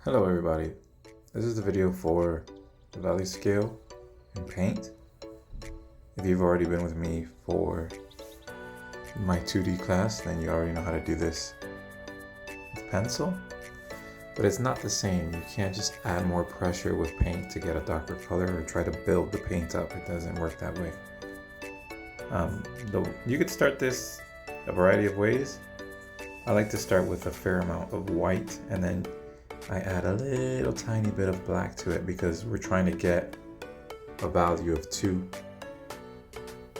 Hello everybody, this is the video for the value scale in paint. If you've already been with me for my 2D class, then you already know how to do this with pencil, but it's not the same. You can't just add more pressure with paint to get a darker color or try to build the paint up. It doesn't work that way. You could start this a variety of ways. I like to start with a fair amount of white and then I add a little tiny bit of black to it because we're trying to get a value of 2.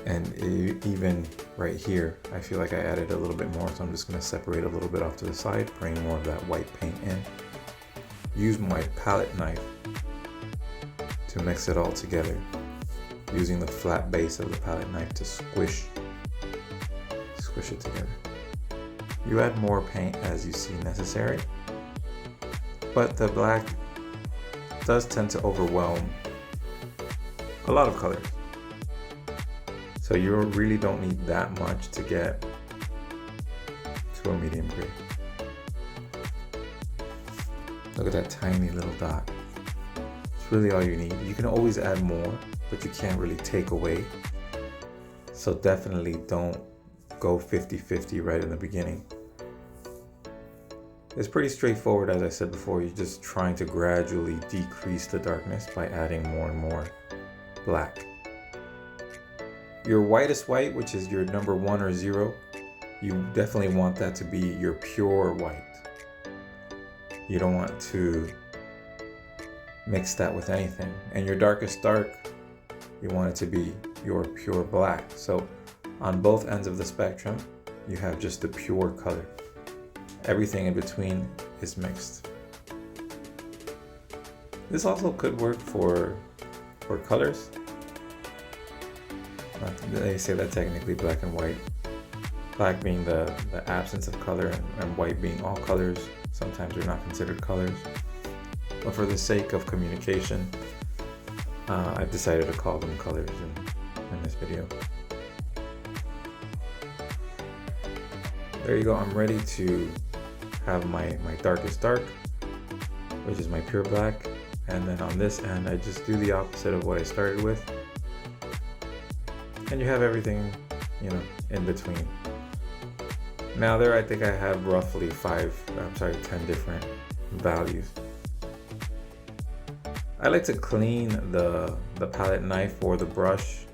And even right here, I feel like I added a little bit more, so I'm just going to separate a little bit off to the side, bring more of that white paint in. Use my palette knife to mix it all together, using the flat base of the palette knife to squish it together. You add more paint as you see necessary, but the black does tend to overwhelm a lot of colors. So you really don't need that much to get to a medium gray. Look at that tiny little dot. It's really all you need. You can always add more, but you can't really take away. So definitely don't go 50-50 right in the beginning. It's pretty straightforward, as I said before. You're just trying to gradually decrease the darkness by adding more and more black. Your whitest white, which is your number 1 or 0, you definitely want that to be your pure white. You don't want to mix that with anything. And your darkest dark, you want it to be your pure black. So on both ends of the spectrum, you have just the pure color. Everything in between is mixed. This also could work for colors. They say that technically black and white. Black being the absence of color and white being all colors. Sometimes they're not considered colors. But for the sake of communication, I've decided to call them colors in this video. There you go, I'm ready to have my darkest dark, which is my pure black, and then on this end I just do the opposite of what I started with, and you have everything, in between. Now there I think I have roughly 10 different values. I like to clean the palette knife or the brush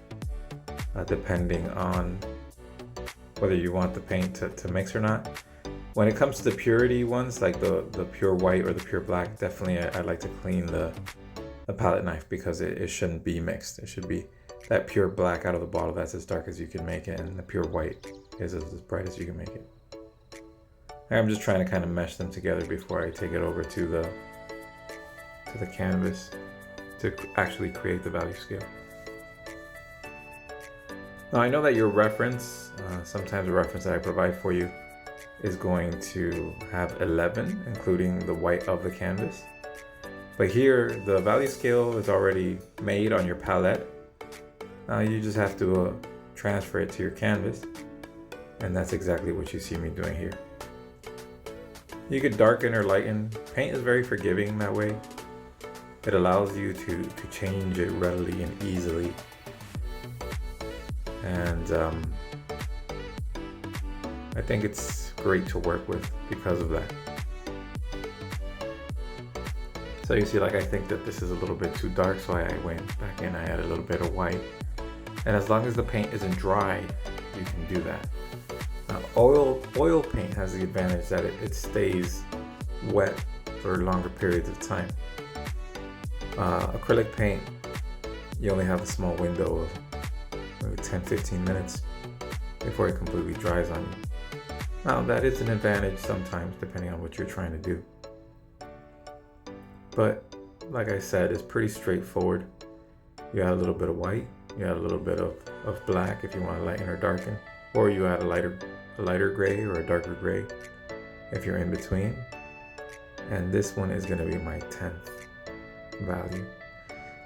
depending on whether you want the paint to mix or not. When it comes to the purity ones, like the pure white or the pure black, definitely I like to clean the palette knife because it shouldn't be mixed. It should be that pure black out of the bottle, that's as dark as you can make it, and the pure white is as bright as you can make it. I'm just trying to kind of mesh them together before I take it over to the canvas to actually create the value scale. Now I know that your reference, sometimes the reference that I provide for you is going to have 11, including the white of the canvas. But here, the value scale is already made on your palette. Now you just have to transfer it to your canvas, and that's exactly what you see me doing here. You could darken or lighten. Paint is very forgiving that way. It allows you to change it readily and easily. And I think it's great to work with because of that. So you see, I think that this is a little bit too dark, so I went back in, I added a little bit of white. And as long as the paint isn't dry, you can do that. Now, oil paint has the advantage that it stays wet for longer periods of time. Acrylic paint, you only have a small window of maybe 10-15 minutes before it completely dries on you. Now that is an advantage sometimes depending on what you're trying to do. But like I said, it's pretty straightforward. You add a little bit of white, you add a little bit of black if you want to lighten or darken, or you add a lighter gray or a darker gray if you're in between. And this one is going to be my 10th value.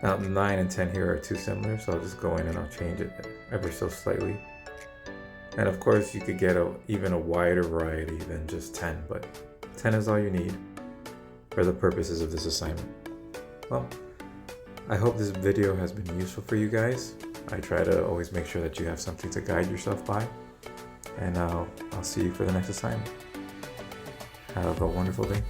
Now the 9 and 10 here are too similar, so I'll just go in and I'll change it ever so slightly. And of course you could get even a wider variety than just 10, but 10 is all you need. for the purposes of this assignment. Well, I hope this video has been useful for you guys. I try to always make sure that you have something to guide yourself by. And I'll see you for the next assignment. Have a wonderful day.